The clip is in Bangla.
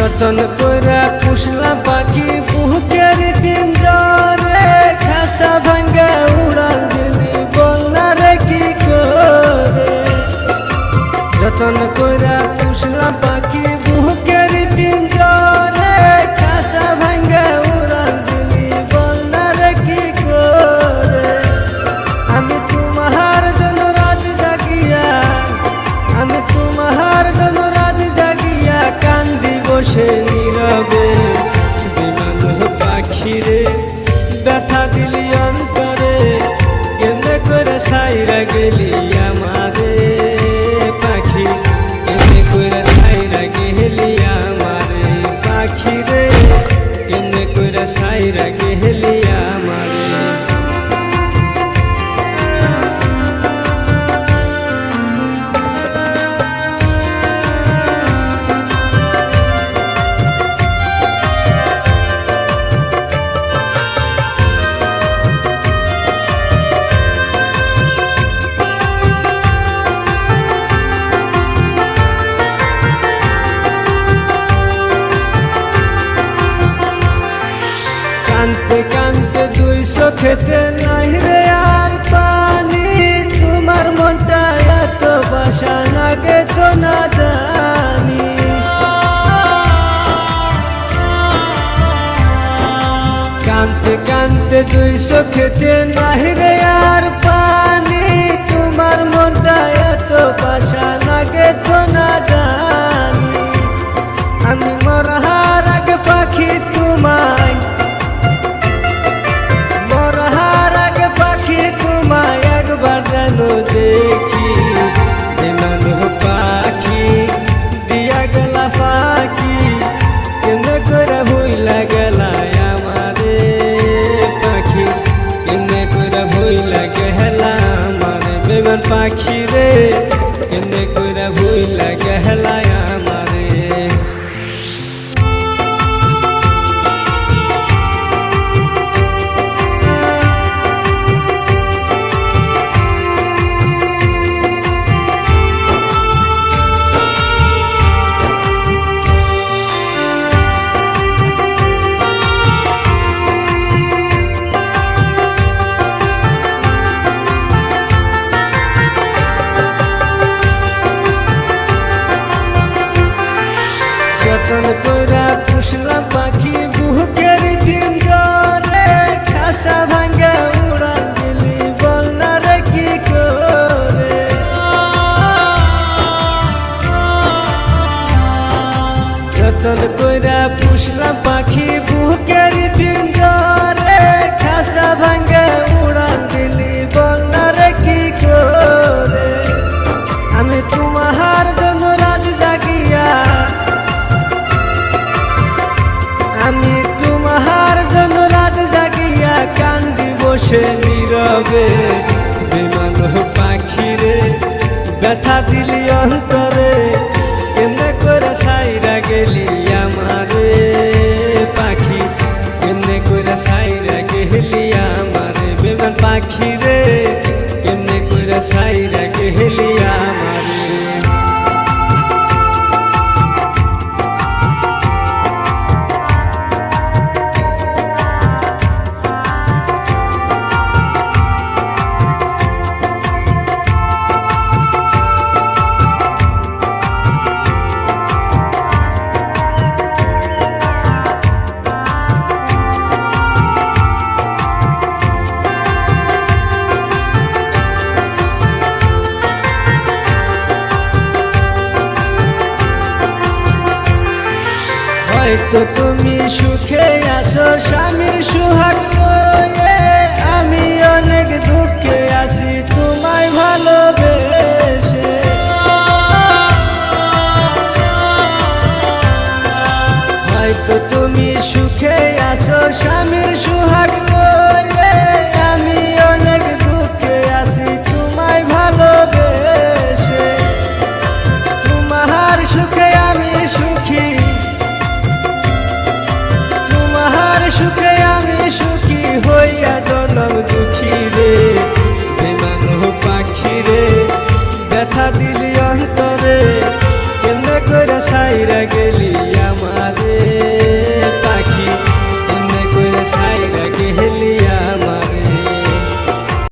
যতন কইরা পুষলাম পাখি বুকের পিঞ্জরে, খাসা ভাঙ্গা উড়াল দিলি বলনা রে কি করে। যতন কইরা পুষলাম পাখি বুকের পিঞ্জরে, খাসা ভাঙ্গা উড়াল দিলি বলনা রে কি করে। আমি তোমার জন্য রাত জাগিয়া, আমি তোমার জন্য রাত জাগিয়া কান্দি বসে নীরবে। বিমান পাখিরে ব্যথা দিলি অন্তরে, কেমনে করে সাইরা গেলি আমারে পাখি, কেমনে করে সাইরা গেলি আমারে পাখিরে, কেমনে করে সাইরা গেলি আমারে। কানতে কানতে দুই চোখেতে নাই রে আর পানি, তোমার মনটা এত বাসা লাগে তো না জানি। কানতে কানতে দুই চোখেতে নাই রে আর পানি, তোমার মনটা এত বাসা লাগে তো না জানি। আমি মরার আগে পাখি তোমায়, দেখি বিমান পাখি দিয়া গেলা ফাঁকি, কেমনে করে ভুইলা গেলা আমারে পাখি, কেমনে করে ভুইলা গেলা আমারে বিমান পাখি রে, কেমনে করে ভুইলা গেলা আমারে। যতন কইরা পুষলাম পাখি বুকের পিঞ্জরে, খাসা ভাঙ্গা উড়াল দিলি বলনা রে কি করে। যতন কইরা পুষলাম পাখি বুকের পিঞ্জরে, খাসা ভাঙ্গা উড়াল দিলি বলনা রে কি করে। আমি তোমার জন্য রাত জাগিয়া, আমি তোমার জন্য রাত জাগিয়া কান্দি বসে নীরবে। বিমান পাখিরে ব্যথা দিলি অন্তরে, কেমনে করে সাইরা গেলি আমারে পাখি, কেমনে করে সাইরা গেলি আমারে বিমান পাখিরে, কেমনে করে সাইরা গেলি আমারে। হয়তো তুমি সুখে আছো স্বামীর সুহাগ লয়ে, আমি অনেক দুঃখে আছি তোমায় ভালোবেসে। হয়তো তুমি সুখে আছো স্বামীর সুহাগ লয়ে, আমি অনেক দুঃখে আছি তোমায় ভালোবেসে। তোমার সুখে আমি সুখী, সুখে আমি সুখী হইয়া জনম দুঃখী রে। বিমান পাখি রে ব্যথা দিলি অন্তরে, কেমনে করে সাইরা গে